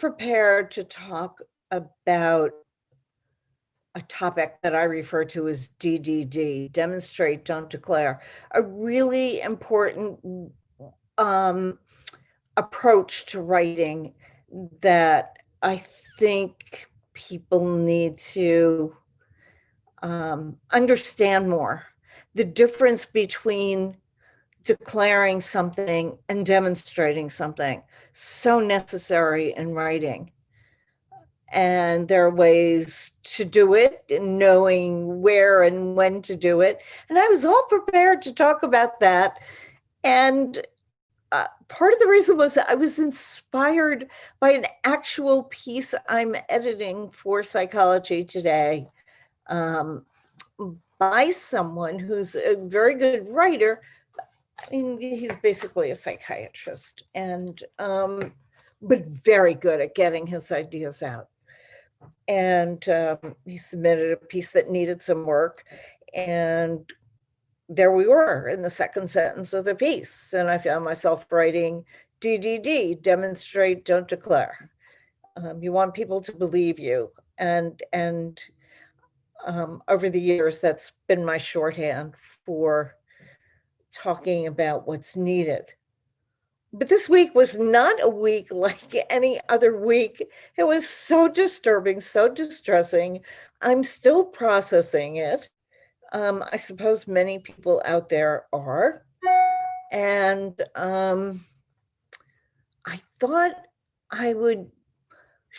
prepared to talk about a topic that I refer to as DDD, demonstrate, don't declare, a really important approach to writing that I think people need to understand more. The difference between declaring something and demonstrating something, so necessary in writing. And there are ways to do it and knowing where and when to do it. And I was all prepared to talk about that. And part of the reason was that I was inspired by an actual piece I'm editing for Psychology Today, by someone who's a very good writer. I mean, he's basically a psychiatrist, and but very good at getting his ideas out. And he submitted a piece that needed some work, and there we were in the second sentence of the piece, and I found myself writing DDD, demonstrate, don't declare. You want people to believe you, and over the years, that's been my shorthand for talking about what's needed. But this week was not a week like any other week. It was so disturbing, so distressing. I'm still processing it. I suppose many people out there are. And I thought I would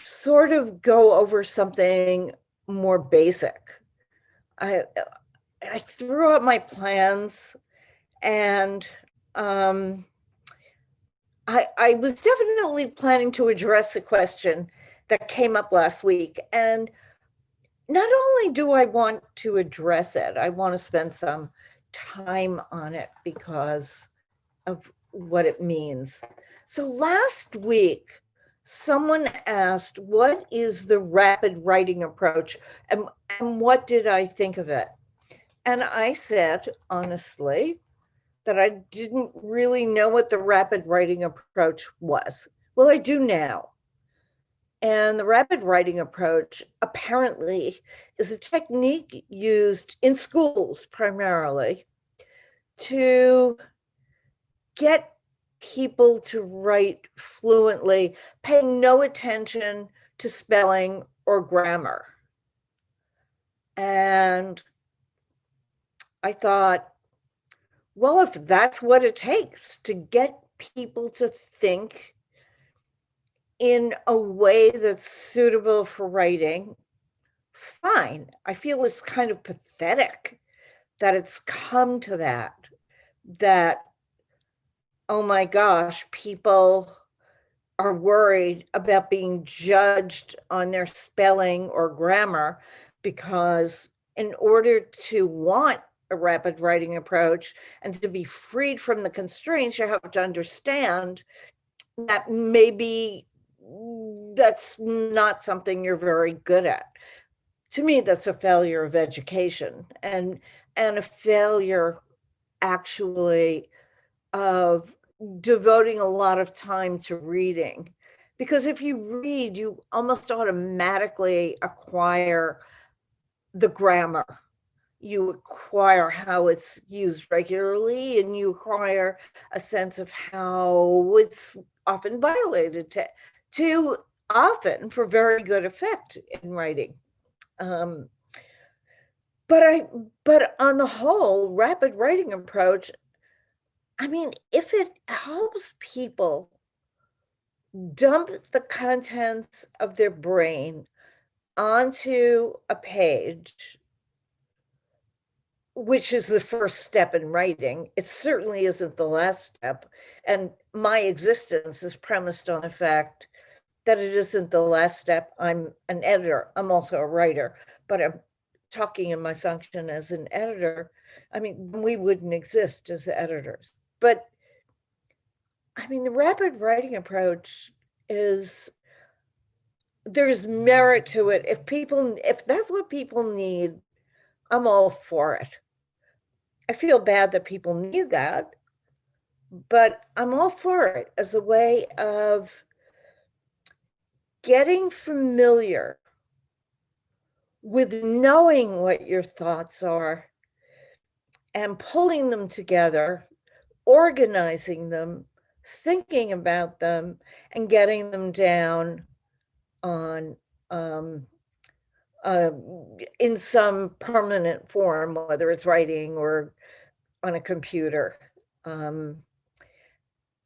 sort of go over something more basic. I threw out my plans, and I was definitely planning to address the question that came up last week. And not only do I want to address it, I want to spend some time on it because of what it means. So last week, someone asked, what is the rapid writing approach? And what did I think of it? And I said, honestly, that I didn't really know what the rapid writing approach was. Well, I do now. And the rapid writing approach apparently is a technique used in schools primarily to get people to write fluently, paying no attention to spelling or grammar. And I thought, well, if that's what it takes to get people to think in a way that's suitable for writing, fine. I feel it's kind of pathetic that it's come to that, oh my gosh, people are worried about being judged on their spelling or grammar, because in order to want a rapid writing approach and to be freed from the constraints, you have to understand that maybe that's not something you're very good at. To me, that's a failure of education, and a failure actually of devoting a lot of time to reading. Because if you read, you almost automatically acquire the grammar. You acquire how it's used regularly, and you acquire a sense of how it's often violated, to often for very good effect in writing. But on the whole, rapid writing approach, I mean, if it helps people dump the contents of their brain onto a page, which is the first step in writing, it certainly isn't the last step. And my existence is premised on the fact that it isn't the last step. I'm an editor. I'm also a writer, but I'm talking in my function as an editor. I mean, we wouldn't exist as editors. But I mean, the rapid writing approach is, there's merit to it. If that's what people need, I'm all for it. I feel bad that people need that, but I'm all for it as a way of getting familiar with knowing what your thoughts are and pulling them together, organizing them, thinking about them, and getting them down on uh, in some permanent form, whether it's writing or on a computer. Um,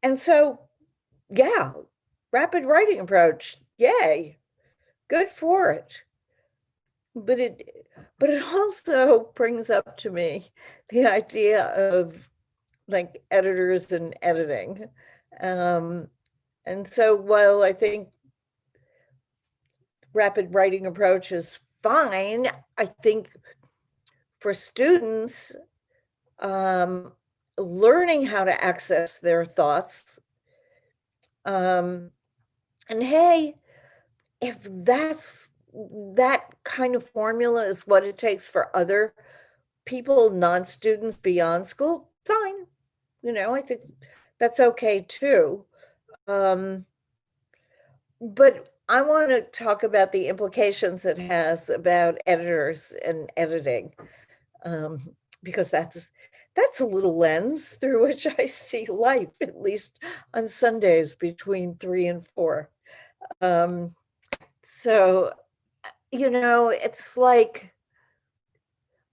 and so, yeah, rapid writing approach, yay, good for it. But it also brings up to me the idea of like editors and editing. Um, and so while I think rapid writing approach is fine, I think for students, um, learning how to access their thoughts, and hey, if that kind of formula is what it takes for other people, non-students beyond school, fine. I think that's okay too. Um, but I want to talk about the implications it has about editors and editing, um, because that's a little lens through which I see life, at least on Sundays between 3 and 4. Um, so, it's like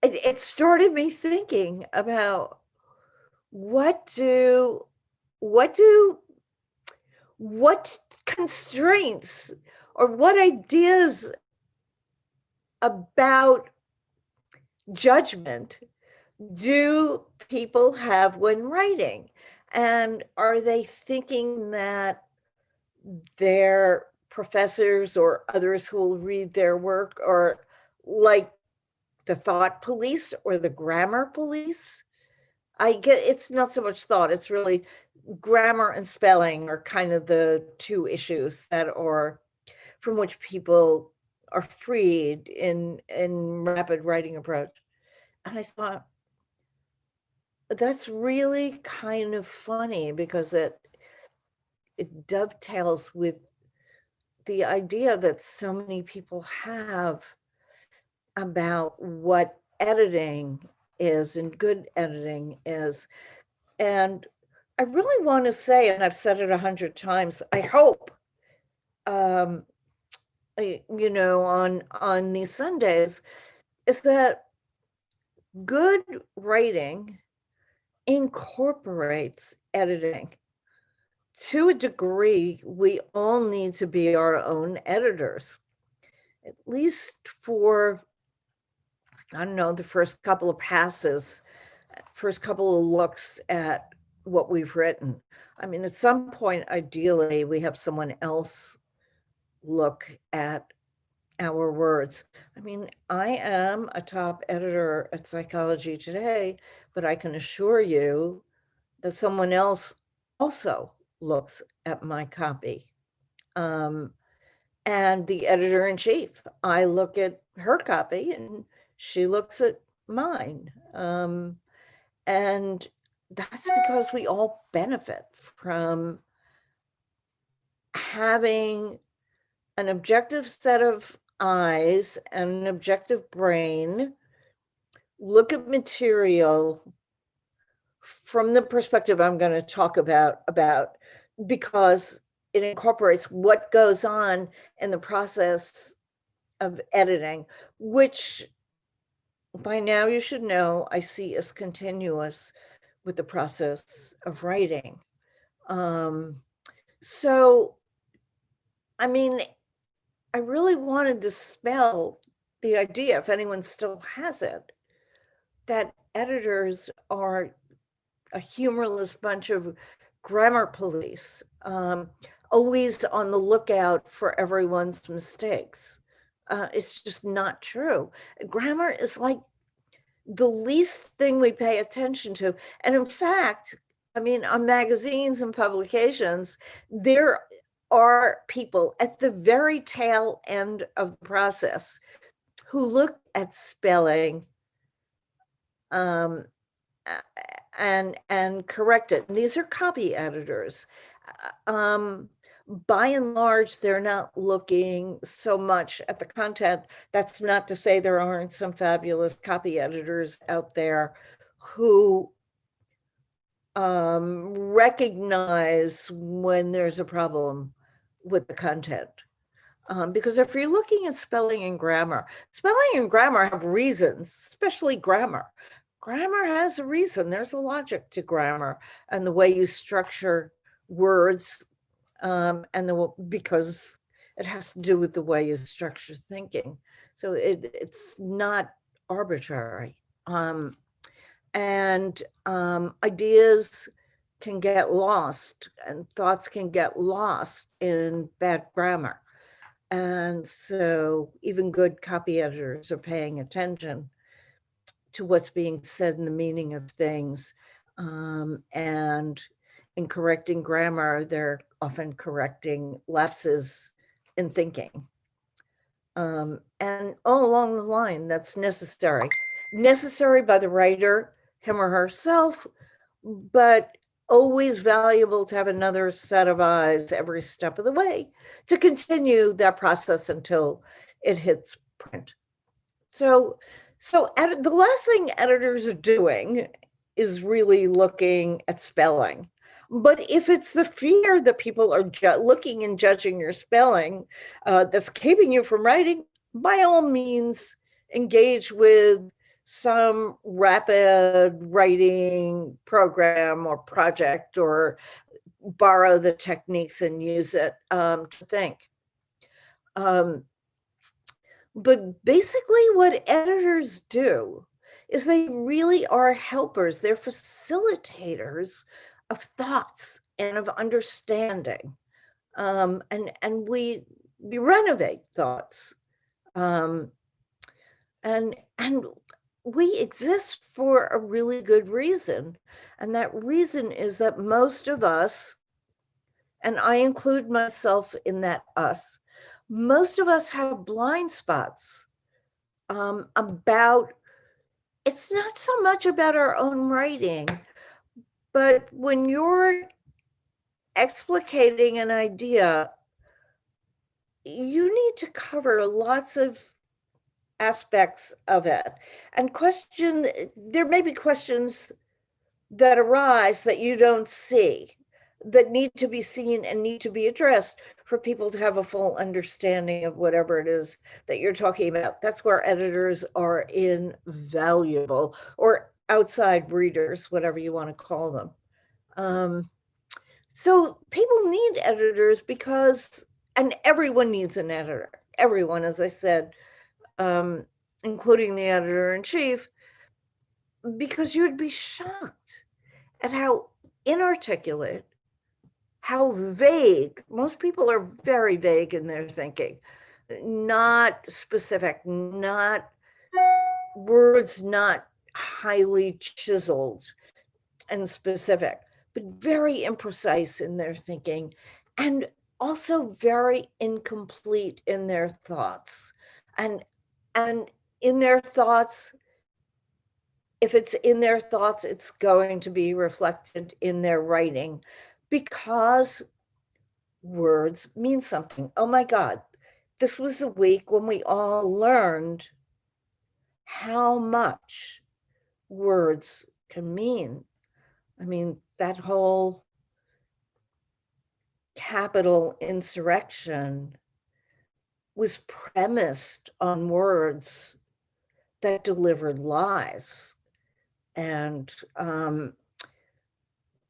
it started me thinking about what do what do what constraints or what ideas about judgment do people have when writing? And are they thinking that their professors or others who will read their work are like the thought police or the grammar police? I get it's not so much thought, it's really grammar and spelling are kind of the two issues that are from which people are freed in rapid writing approach. And I thought that's really kind of funny because it dovetails with the idea that so many people have about what editing is and good editing is. And I really want to say, and I've said it 100 times, I hope, um, on these Sundays, is that good writing incorporates editing. To a degree, we all need to be our own editors, at least for, I don't know, the first couple of passes, first couple of looks at what we've written. I mean, at some point, ideally, we have someone else look at our words. I mean, I am a top editor at Psychology Today, but I can assure you that someone else also looks at my copy. Um, and the editor in chief, I look at her copy and she looks at mine. And that's because we all benefit from having an objective set of eyes and an objective brain look at material from the perspective I'm going to talk about because it incorporates what goes on in the process of editing, which by now you should know I see as continuous with the process of writing. So, I mean, I really want to dispel the idea, if anyone still has it, that editors are a humorless bunch of grammar police, always on the lookout for everyone's mistakes. It's just not true. Grammar is like the least thing we pay attention to. And in fact, I mean, on magazines and publications, there are people at the very tail end of the process who look at spelling, and correct it. And these are copy editors. by and large, they're not looking so much at the content. That's not to say there aren't some fabulous copy editors out there who recognize when there's a problem with the content. Because if you're looking at spelling and grammar have reasons, especially grammar. Grammar has a reason. There's a logic to grammar and the way you structure words, because it has to do with the way you structure thinking. So it's not arbitrary. And ideas can get lost and thoughts can get lost in bad grammar. And so even good copy editors are paying attention to what's being said and the meaning of things. And in correcting grammar, they're often correcting lapses in thinking. And all along the line, that's necessary by the writer, him or herself, but always valuable to have another set of eyes every step of the way to continue that process until it hits print. So the last thing editors are doing is really looking at spelling. But if it's the fear that people are looking and judging your spelling that's keeping you from writing, by all means, engage with some rapid writing program or project, or borrow the techniques and use it to think. But basically what editors do is they really are helpers. They're facilitators of thoughts and of understanding. And we renovate thoughts. And we exist for a really good reason. And that reason is that most of us, and I include myself in that us, most of us have blind spots about, it's not so much about our own writing, but when you're explicating an idea, you need to cover lots of aspects of it. And there may be questions that arise that you don't see, that need to be seen and need to be addressed for people to have a full understanding of whatever it is that you're talking about. That's where editors are invaluable, or outside readers, whatever you want to call them. So people need editors and everyone needs an editor. Everyone, as I said, including the editor-in-chief, because you'd be shocked at how inarticulate, how vague. Most people are very vague in their thinking, not specific, not words, not highly chiseled and specific, but very imprecise in their thinking, and also very incomplete in their thoughts. And in their thoughts, if it's in their thoughts, it's going to be reflected in their writing, because words mean something. Oh my God, this was a week when we all learned how much words can mean. I mean, that whole Capitol insurrection was premised on words that delivered lies. And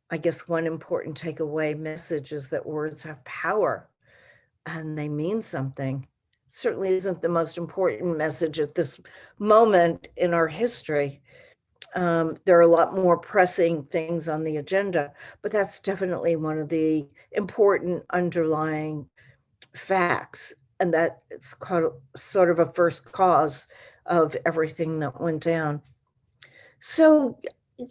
I guess one important takeaway message is that words have power and they mean something. Certainly isn't the most important message at this moment in our history. There are a lot more pressing things on the agenda, but that's definitely one of the important underlying facts, and that it's sort of a first cause of everything that went down. So,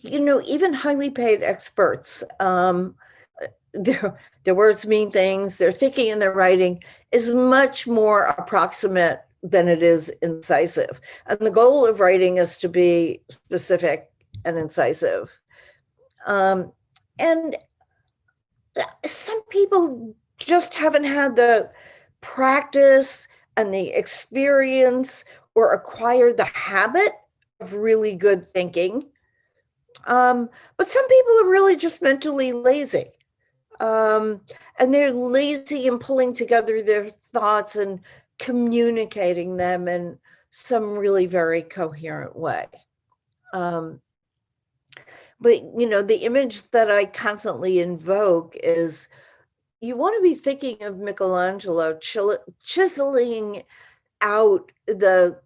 even highly paid experts, their words mean things, their thinking and their writing is much more approximate than it is incisive. And the goal of writing is to be specific and incisive. And some people just haven't had the practice and the experience or acquired the habit of really good thinking. But some people are really just mentally lazy. Um, and they're lazy in pulling together their thoughts and communicating them in some really very coherent way. Um, but, the image that I constantly invoke is you want to be thinking of Michelangelo chiseling out the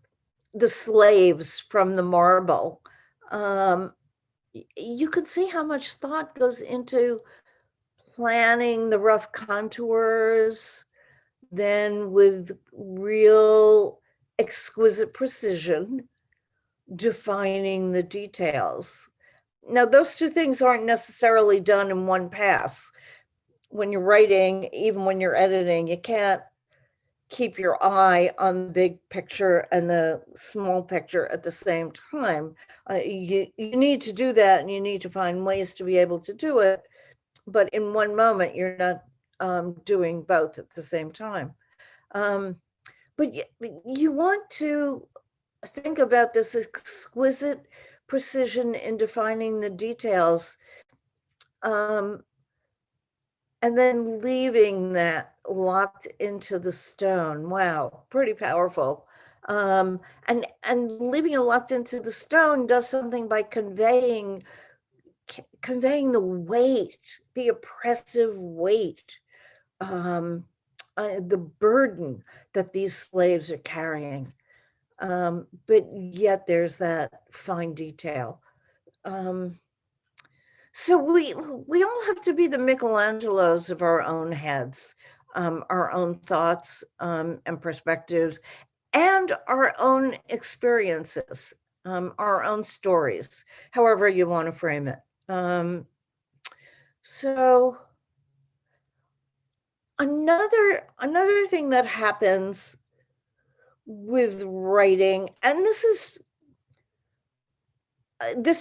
slaves from the marble. Um, you could see how much thought goes into planning the rough contours, then with real exquisite precision, defining the details. Now, those two things aren't necessarily done in one pass. When you're writing, even when you're editing, you can't keep your eye on the big picture and the small picture at the same time. You need to do that, and you need to find ways to be able to do it. But in one moment, you're not doing both at the same time. Um, but you want to think about this exquisite precision in defining the details, and then leaving that locked into the stone. Wow, pretty powerful. And leaving it locked into the stone does something by conveying the weight, the oppressive weight, the burden that these slaves are carrying. But yet there's that fine detail. So we all have to be the Michelangelos of our own heads, our own thoughts and perspectives, and our own experiences, our own stories, however you want to frame it. So another thing that happens with writing, and this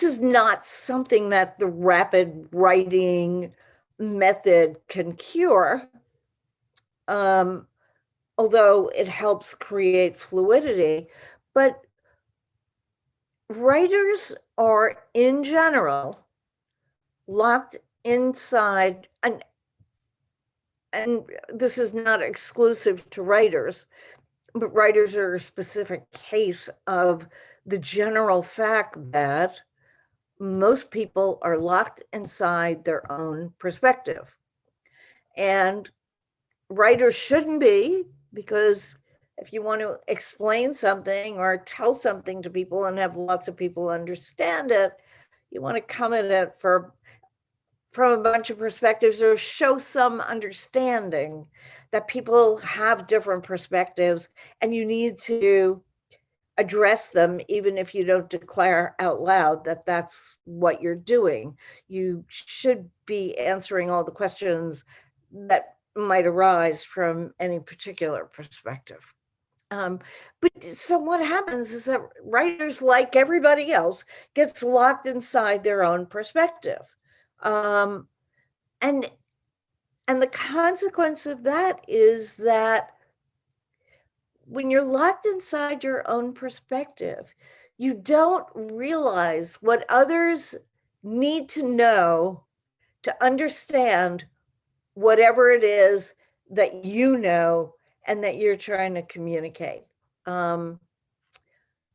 is not something that the rapid writing method can cure, although it helps create fluidity. But writers are, in general, locked inside, and this is not exclusive to writers, but writers are a specific case of the general fact that most people are locked inside their own perspective. And writers shouldn't be, because if you want to explain something or tell something to people and have lots of people understand it, you want to come at it from a bunch of perspectives, or show some understanding that people have different perspectives, and you need to address them, even if you don't declare out loud that that's what you're doing. You should be answering all the questions that might arise from any particular perspective. But so what happens is that writers, like everybody else, gets locked inside their own perspective. Um, and and the consequence of that is that when you're locked inside your own perspective, you don't realize what others need to know to understand whatever it is that you know and that you're trying to communicate. I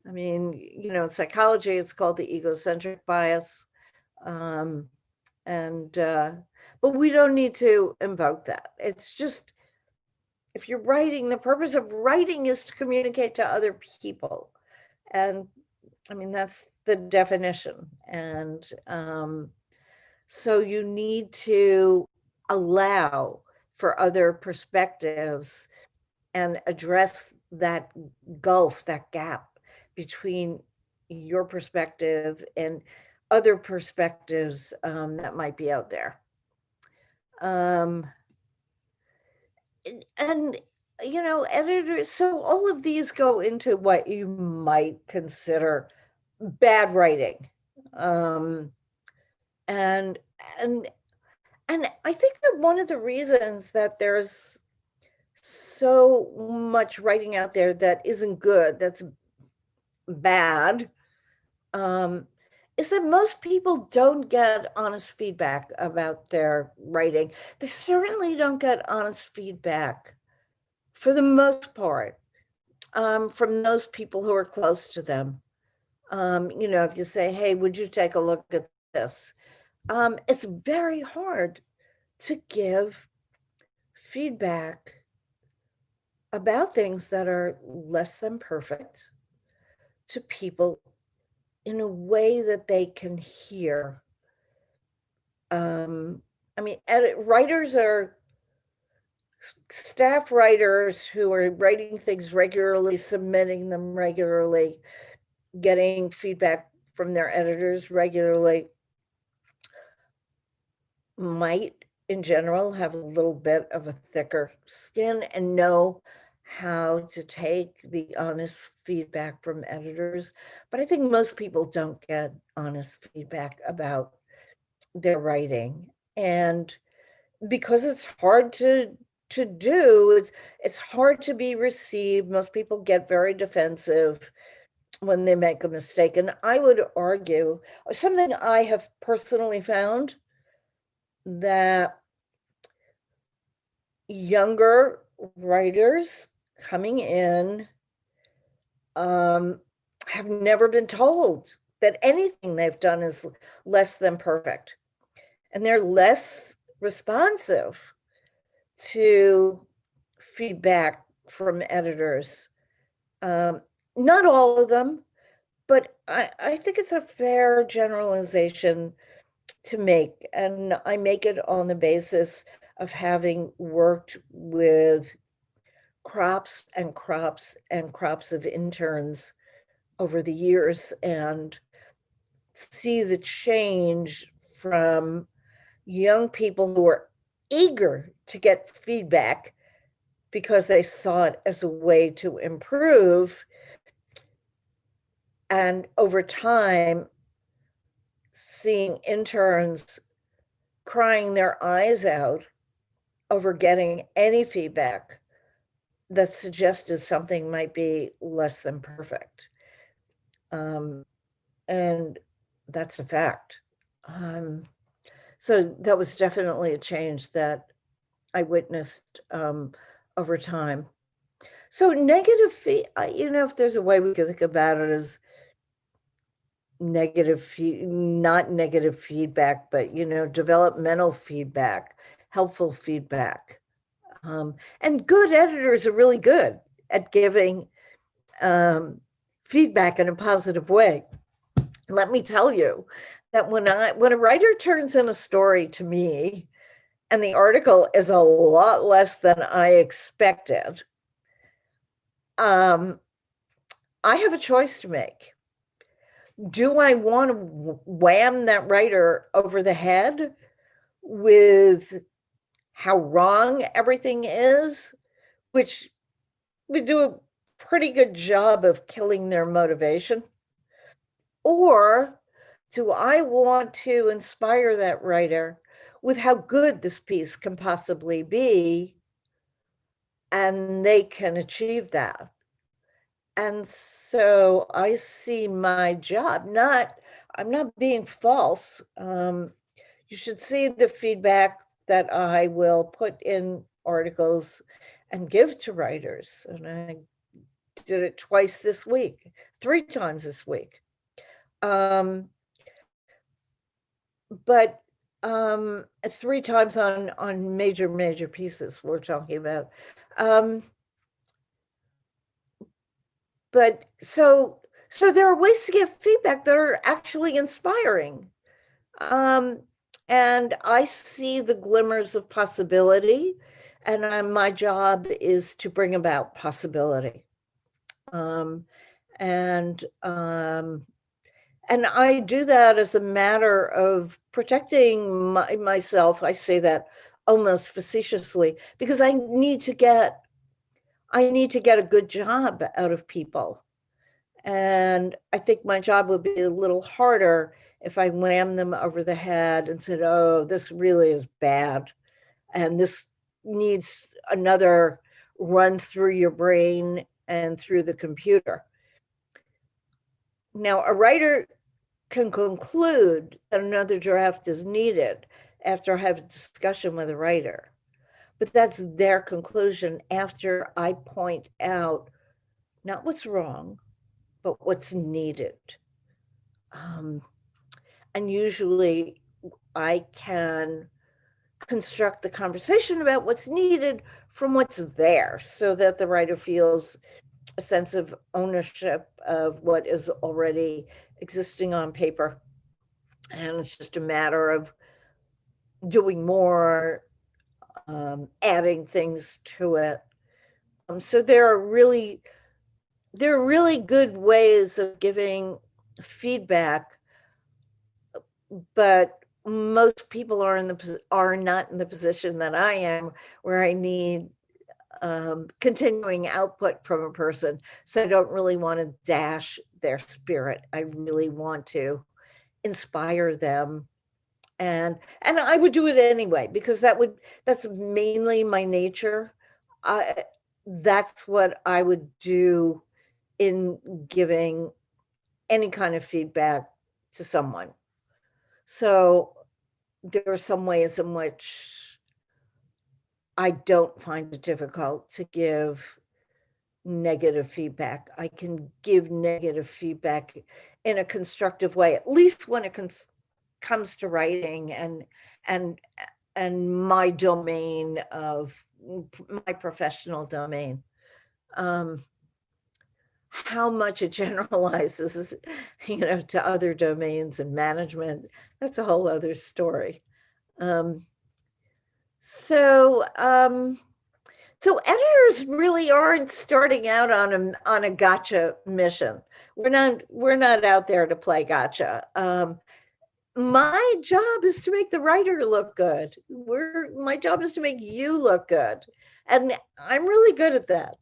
mean, in psychology, it's called the egocentric bias. Um, and but we don't need to invoke that. It's just, if you're writing, the purpose of writing is to communicate to other people. And I mean, that's the definition. And so you need to allow for other perspectives and address that gulf, that gap between your perspective and other perspectives that might be out there. And editors, so all of these go into what you might consider bad writing. And And I think that one of the reasons that there's so much writing out there that isn't good, that's bad, um, is that most people don't get honest feedback about their writing. They certainly don't get honest feedback, for the most part, from those people who are close to them. If you say, hey, would you take a look at this? It's very hard to give feedback about things that are less than perfect to people in a way that they can hear. Writers are staff writers who are writing things regularly, submitting them regularly, getting feedback from their editors regularly, might in general have a little bit of a thicker skin and know how to take the honest feedback from editors. But I think most people don't get honest feedback about their writing. And because it's hard to do, it's hard to be received. Most people get very defensive when they make a mistake. And I would argue something I have personally found, that younger writers coming in have never been told that anything they've done is less than perfect. And they're less responsive to feedback from editors. Not all of them, but I think it's a fair generalization to make. And I make it on the basis of having worked with crops and crops and crops of interns over the years, and see the change from young people who are eager to get feedback because they saw it as a way to improve, and over time seeing interns crying their eyes out over getting any feedback that suggested something might be less than perfect. And that's a fact. So that was definitely a change that I witnessed over time. So negative, if there's a way we could think about it as not negative feedback, but, developmental feedback, helpful feedback. And good editors are really good at giving feedback in a positive way. Let me tell you that when a writer turns in a story to me and the article is a lot less than I expected, I have a choice to make. Do I want to wham that writer over the head with how wrong everything is, which would do a pretty good job of killing their motivation? Or do I want to inspire that writer with how good this piece can possibly be, and they can achieve that? And so I see my job, I'm not being false. You should see the feedback that I will put in articles and give to writers. And I did it twice this week, 3 times this week. But 3 times on major pieces we're talking about. But so there are ways to give feedback that are actually inspiring. And I see the glimmers of possibility, and my job is to bring about possibility. And I do that as a matter of protecting myself. I say that almost facetiously, because I need to get a good job out of people. And I think my job would be a little harder if I whammed them over the head and said, oh, this really is bad, and this needs another run through your brain and through the computer. Now, a writer can conclude that another draft is needed after I have a discussion with a writer, but that's their conclusion after I point out not what's wrong, but what's needed. And usually I can construct the conversation about what's needed from what's there, so that the writer feels a sense of ownership of what is already existing on paper. And it's just a matter of doing more, adding things to it. So there are really good ways of giving feedback, but most people are not in the position that I am, where I need continuing output from a person. So I don't really want to dash their spirit. I really want to inspire them. And I would do it anyway, because that's mainly my nature. That's what I would do in giving any kind of feedback to someone. So there are some ways in which I don't find it difficult to give negative feedback. I can give negative feedback in a constructive way, at least when it comes to writing and my domain of my professional domain. How much it generalizes, to other domains and management, that's a whole other story. So editors really aren't starting out on a gotcha mission. We're not out there to play gotcha. My job is to make the writer look good. My job is to make you look good, and I'm really good at that.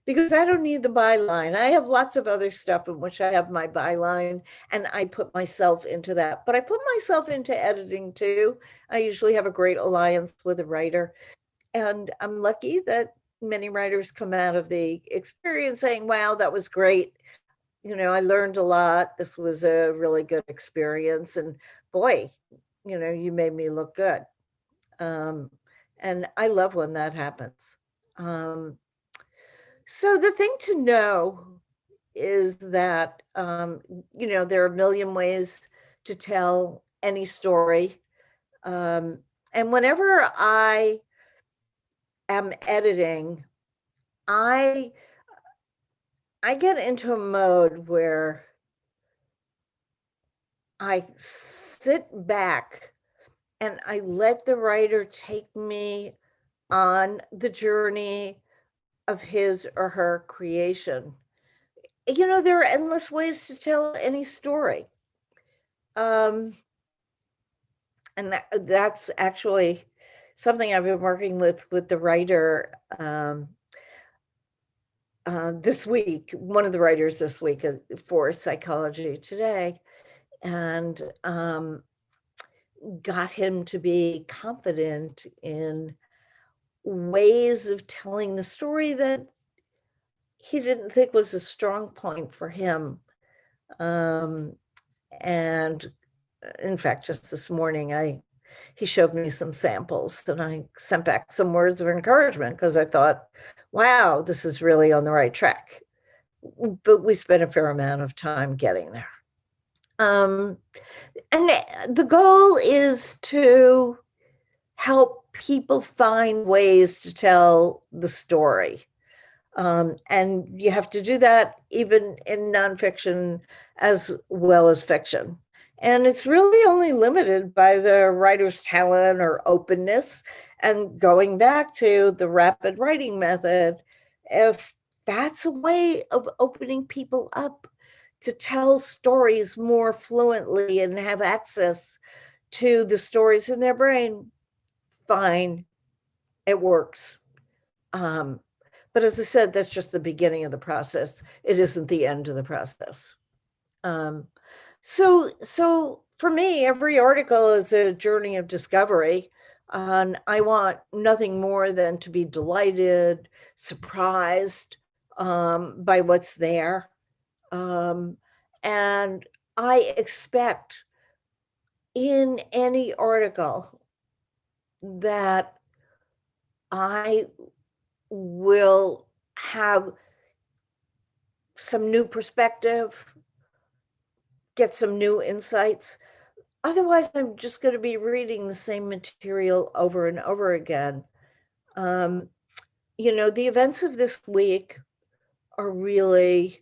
Because I don't need the byline. I have lots of other stuff in which I have my byline, and I put myself into that. But I put myself into editing too. I usually have a great alliance with a writer, and I'm lucky that many writers come out of the experience saying, wow, that was great. I learned a lot. This was a really good experience, and boy, you made me look good. And I love when that happens. So the thing to know is that, there are a million ways to tell any story. And whenever I am editing, I get into a mode where I sit back and I let the writer take me on the journey of his or her creation. There are endless ways to tell any story. And that's actually something I've been working with the writer this week, one of the writers this week for Psychology Today, and got him to be confident in ways of telling the story that he didn't think was a strong point for him. And in fact, just this morning, he showed me some samples, and I sent back some words of encouragement, because I thought, wow, this is really on the right track. But we spent a fair amount of time getting there. And the goal is to help people find ways to tell the story. And you have to do that even in nonfiction as well as fiction. And it's really only limited by the writer's talent or openness. And going back to the rapid writing method, if that's a way of opening people up to tell stories more fluently and have access to the stories in their brain, fine, it works. But as I said, that's just the beginning of the process. It isn't the end of the process. So for me, every article is a journey of discovery. And I want nothing more than to be delighted, surprised by what's there. And I expect in any article that I will have some new perspective, get some new insights. Otherwise, I'm just going to be reading the same material over and over again. The events of this week are really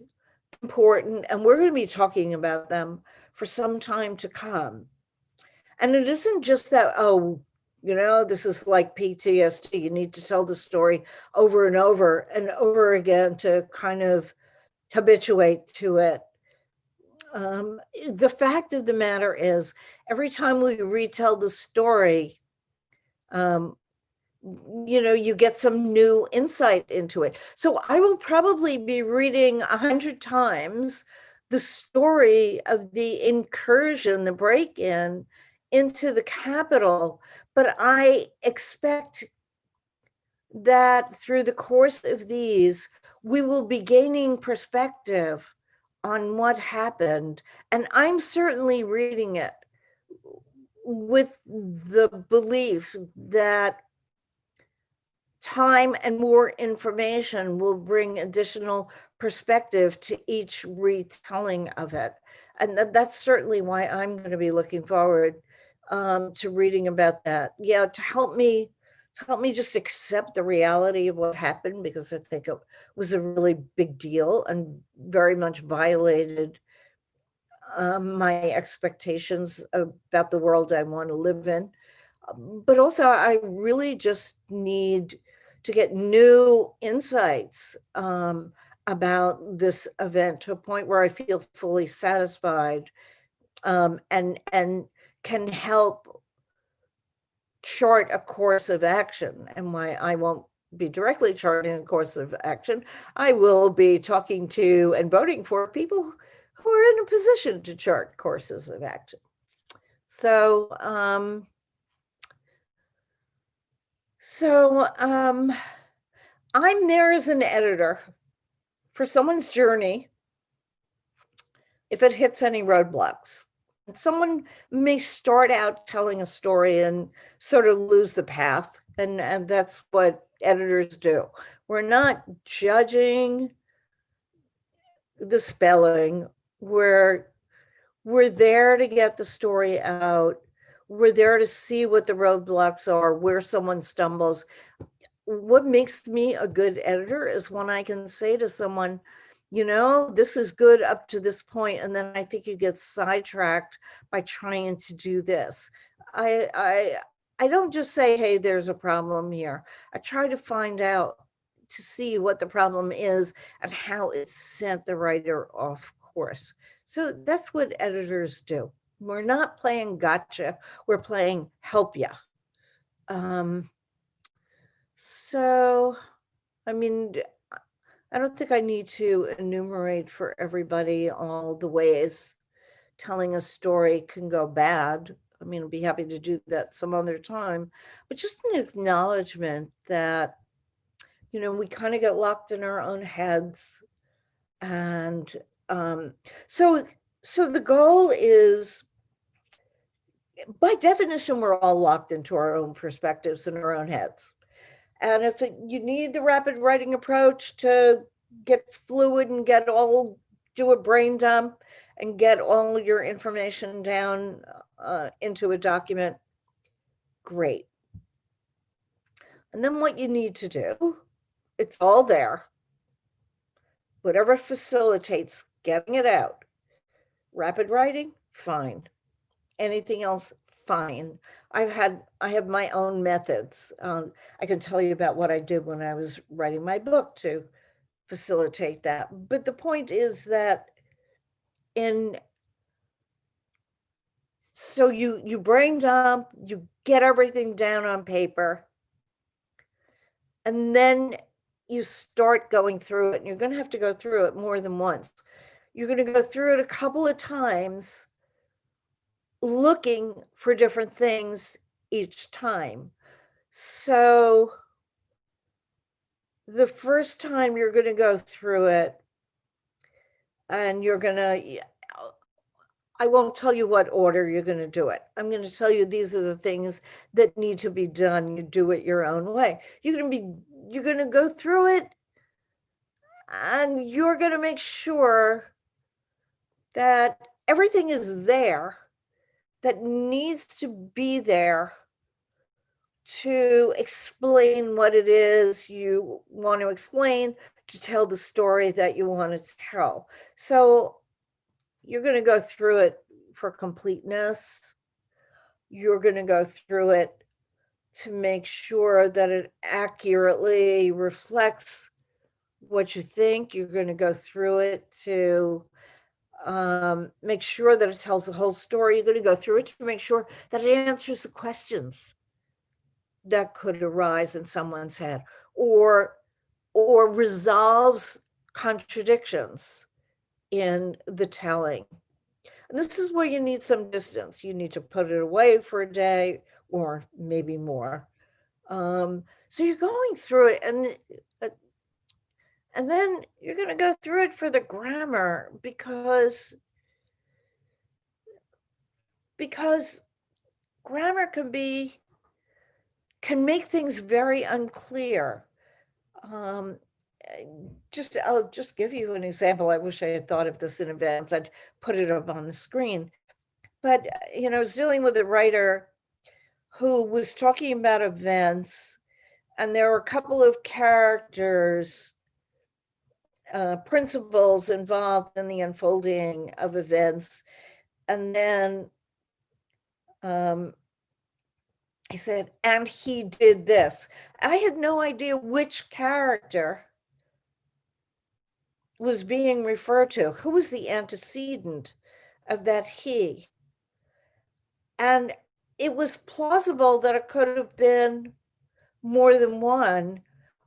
important, and we're going to be talking about them for some time to come. And it isn't just that, this is like PTSD. You need to tell the story over and over again to kind of habituate to it. The fact of the matter is, every time we retell the story, you get some new insight into it. So I will probably be reading 100 times the story of the incursion, the break-in into the Capitol, but I expect that through the course of these, we will be gaining perspective on what happened. And I'm certainly reading it with the belief that time and more information will bring additional perspective to each retelling of it. And that's certainly why I'm going to be looking forward to reading about that. Yeah, to help me just accept the reality of what happened, because I think it was a really big deal and very much violated my expectations about the world I want to live in. But also, I really just need to get new insights about this event to a point where I feel fully satisfied, and can help chart a course of action. And why I won't be directly charting a course of action, I will be talking to and voting for people who are in a position to chart courses of action. So, I'm there as an editor for someone's journey if it hits any roadblocks. Someone may start out telling a story and sort of lose the path, and that's what editors do. We're not judging the spelling. We're there to get the story out. We're there to see what the roadblocks are, where someone stumbles. What makes me a good editor is when I can say to someone, this is good up to this point, and then I think you get sidetracked by trying to do this. I don't just say, hey, there's a problem here. I try to find out, to see what the problem is and how it sent the writer off course. So that's what editors do. We're not playing gotcha. We're playing help ya. So, I mean, I don't think I need to enumerate for everybody all the ways telling a story can go bad. I mean, I'd be happy to do that some other time, but just an acknowledgement that, we kind of get locked in our own heads. And so the goal is, by definition, we're all locked into our own perspectives and our own heads. And if you need the rapid writing approach to get fluid and do a brain dump and get all your information down into a document, great. And then what you need to do, it's all there. Whatever facilitates getting it out. Rapid writing, fine. Anything else, fine. I have my own methods. I can tell you about what I did when I was writing my book to facilitate that. But the point is that so you brain dump, you get everything down on paper, and then you start going through it, and you're going to have to go through it more than once. You're going to go through it a couple of times, looking for different things each time. So the first time you're going to go through it, and you're going to, I won't tell you what order you're going to do it. I'm going to tell you these are the things that need to be done. You do it your own way. You're going to go through it, and you're going to make sure that everything is there that needs to be there to explain what it is you want to explain, to tell the story that you want to tell. So you're going to go through it for completeness. You're going to go through it to make sure that it accurately reflects what you think. You're going to go through it to make sure that it tells the whole story. You're going to go through it to make sure that it answers the questions that could arise in someone's head, or resolves contradictions in the telling. And this is where you need some distance. You need to put it away for a day or maybe more. So you're going through it, and then you're going to go through it for the grammar, because grammar can make things very unclear. I'll just give you an example. I wish I had thought of this in advance. I'd put it up on the screen. But I was dealing with a writer who was talking about events, and there were a couple of characters, principles involved in the unfolding of events. And then he said, and he did this. I had no idea which character was being referred to. Who was the antecedent of that he? And it was plausible that it could have been more than one,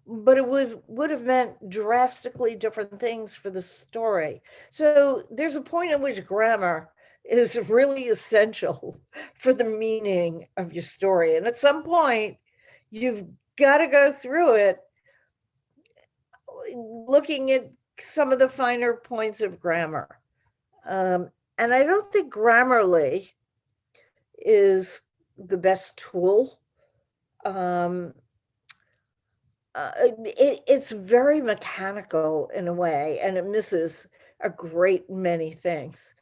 but it would have meant drastically different things for the story. So there's a point at which grammar is really essential for the meaning of your story. And at some point, you've got to go through it, looking at some of the finer points of grammar. And I don't think Grammarly is the best tool. It's very mechanical in a way, and it misses a great many things.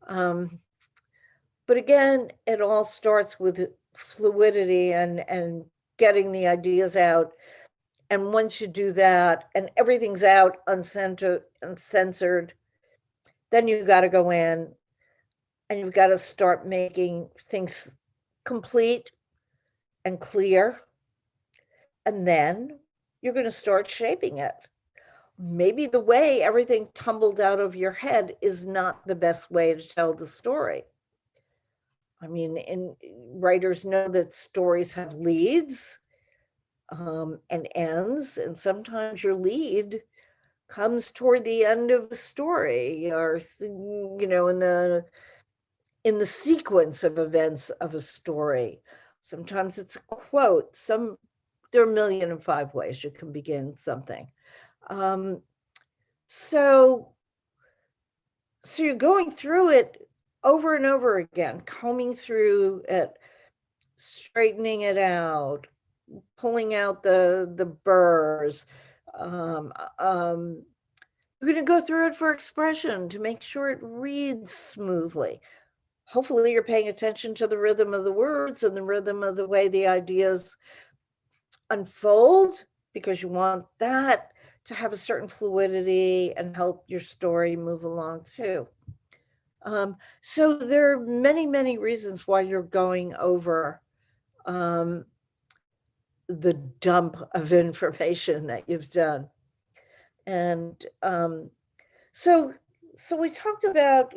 But again, it all starts with fluidity and getting the ideas out. And once you do that, and everything's out, uncensored, then you got to go in and you've got to start making things complete and clear. And then you're going to start shaping it. Maybe the way everything tumbled out of your head is not the best way to tell the story. I mean, and writers know that stories have leads and ends, and sometimes your lead comes toward the end of the story, or in the sequence of events of a story. Sometimes it's a quote. There are 1,000,005 ways you can begin something. So you're going through it over and over again, combing through it, straightening it out, pulling out the burrs. You're going to go through it for expression to make sure it reads smoothly. Hopefully you're paying attention to the rhythm of the words and the rhythm of the way the ideas unfold, because you want that to have a certain fluidity and help your story move along too. So there are many, many reasons why you're going over the dump of information that you've done. And so we talked about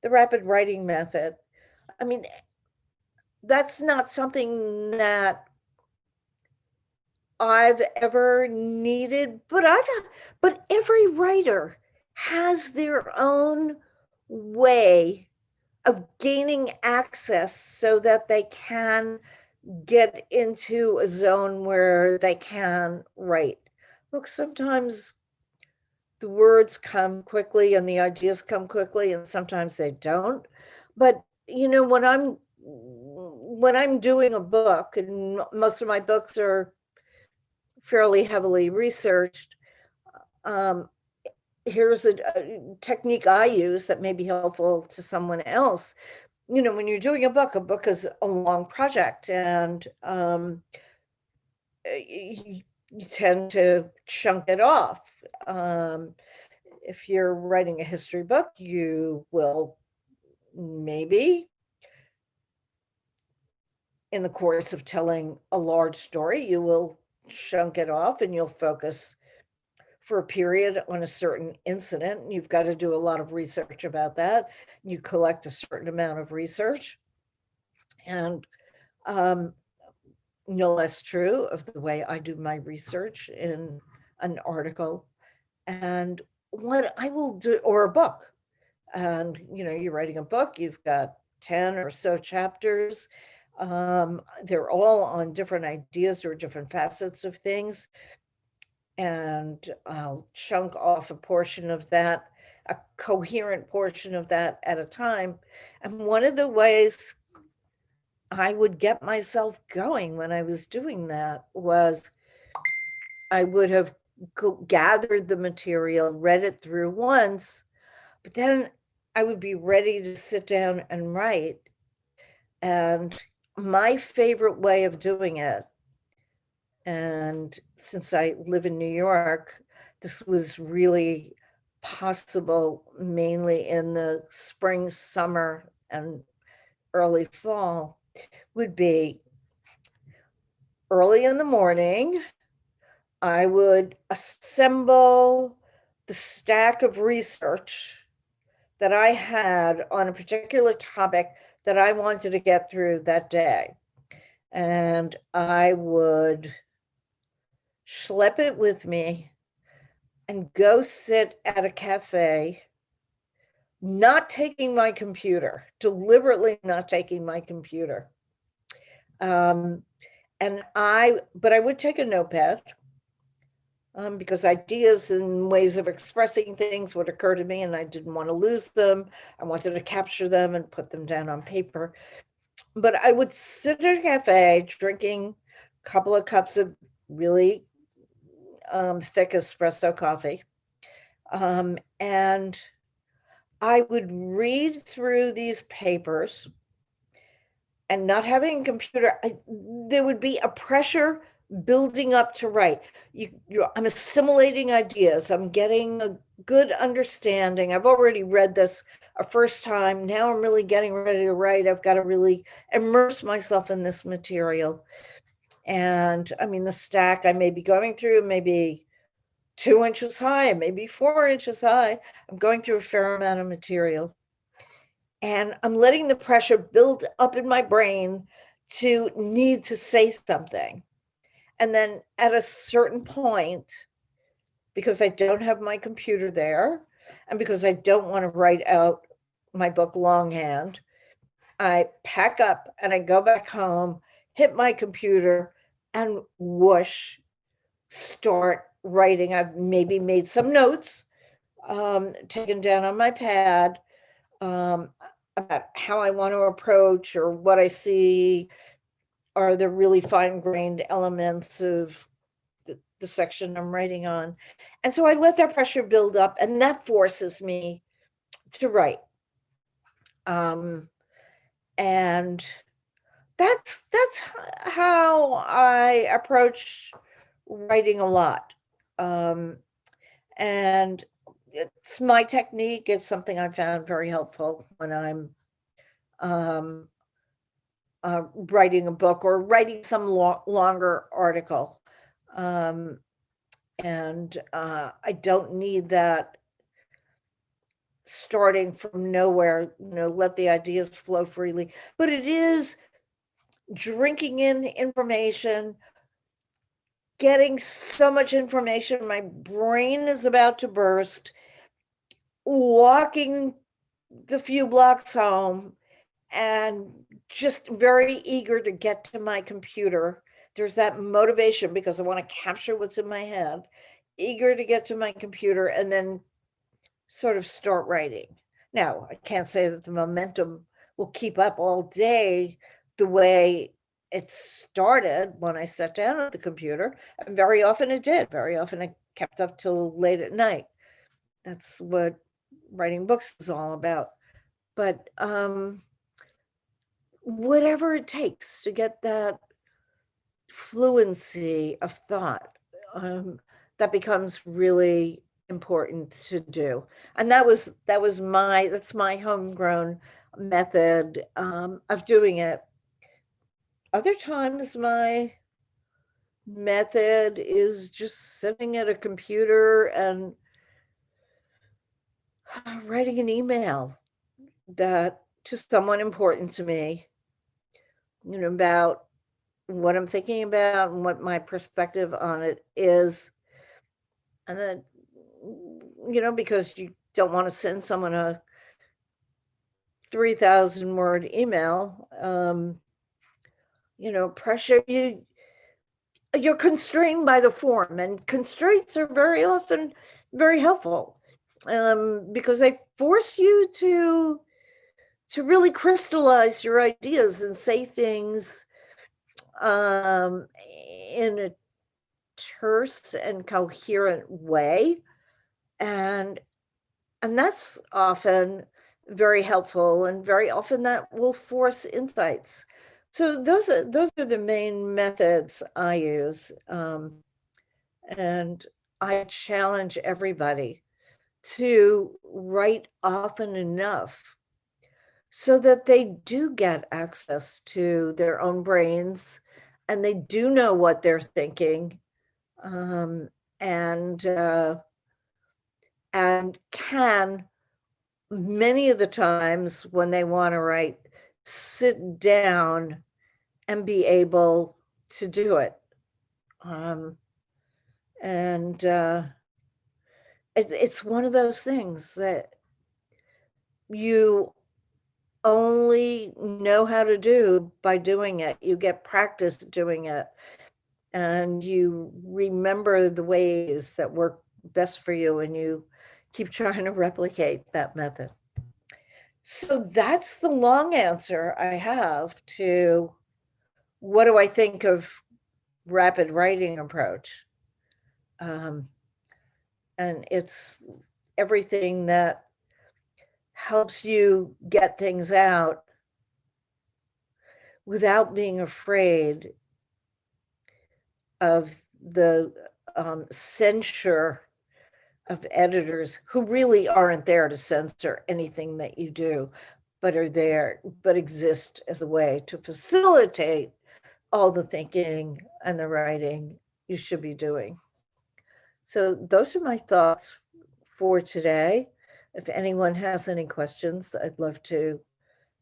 the rapid writing method. I mean, that's not something that I've ever needed, but every writer has their own way of gaining access so that they can get into a zone where they can write. Look, sometimes the words come quickly and the ideas come quickly, and sometimes they don't. But when I'm doing a book, and most of my books are fairly heavily researched, um, here's a technique I use that may be helpful to someone else. When you're doing a book is a long project, and you tend to chunk it off. Um, if you're writing a history book, you will maybe, in the course of telling a large story, you will chunk it off and you'll focus for a period on a certain incident. You've got to do a lot of research about that. You collect a certain amount of research. And um, no less true of the way I do my research in an article. And what I will do, or a book, and you're writing a book, you've got 10 or so chapters. They're all on different ideas or different facets of things, and I'll chunk off a portion of that, a coherent portion of that at a time. And one of the ways I would get myself going when I was doing that was I would have gathered the material, read it through once, but then I would be ready to sit down and write. And my favorite way of doing it, and since I live in New York, this was really possible mainly in the spring, summer, and early fall, would be early in the morning. I would assemble the stack of research that I had on a particular topic that I wanted to get through that day. And I would schlep it with me and go sit at a cafe, not taking my computer, deliberately not taking my computer. But I would take a notepad, because ideas and ways of expressing things would occur to me, and I didn't want to lose them. I wanted to capture them and put them down on paper. But I would sit at a cafe drinking a couple of cups of really thick espresso coffee. And I would read through these papers, and not having a computer, there would be a pressure building up to write. I'm assimilating ideas. I'm getting a good understanding. I've already read this a first time. Now I'm really getting ready to write. I've got to really immerse myself in this material. And I mean, the stack I may be going through may be 2 inches high, maybe 4 inches high. I'm going through a fair amount of material. And I'm letting the pressure build up in my brain to need to say something. And then at a certain point, because I don't have my computer there, and because I don't want to write out my book longhand, I pack up and I go back home, hit my computer, and whoosh, start writing. I've maybe made some notes, taken down on my pad, about how I want to approach or what I see are the really fine-grained elements of the section I'm writing on. And so I let that pressure build up, and that forces me to write. And that's how I approach writing a lot. And it's my technique. It's something I found very helpful when I'm writing a book or writing some longer article. And I don't need that starting from nowhere, let the ideas flow freely. But it is drinking in information, getting so much information, my brain is about to burst, walking the few blocks home and just very eager to get to my computer. There's that motivation because I want to capture what's in my head, eager to get to my computer and then sort of start writing. Now, I can't say that the momentum will keep up all day the way it started when I sat down at the computer. And very often it did. Very often I kept up till late at night. That's what writing books is all about. But whatever it takes to get that fluency of thought, that becomes really important to do. And that's my homegrown method of doing it. Other times my method is just sitting at a computer and writing an email that to someone important to me, about what I'm thinking about and what my perspective on it is. And then, because you don't want to send someone a 3,000 word email, pressure you're constrained by the form, and constraints are very often very helpful, because they force you to really crystallize your ideas and say things in a terse and coherent way, and that's often very helpful, and very often that will force insights. So those are the main methods I use, and I challenge everybody to write often enough so that they do get access to their own brains and they do know what they're thinking, um, and can, many of the times when they want to write, sit down and be able to do it. And it's one of those things that you only know how to do by doing it. You get practice doing it, and you remember the ways that work best for you, and you keep trying to replicate that method. So that's the long answer I have to what do I think of rapid writing approach. And it's everything that helps you get things out without being afraid of the censure of editors who really aren't there to censor anything that you do, but exist as a way to facilitate all the thinking and the writing you should be doing. So those are my thoughts for today. If anyone has any questions, I'd love to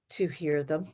hear them.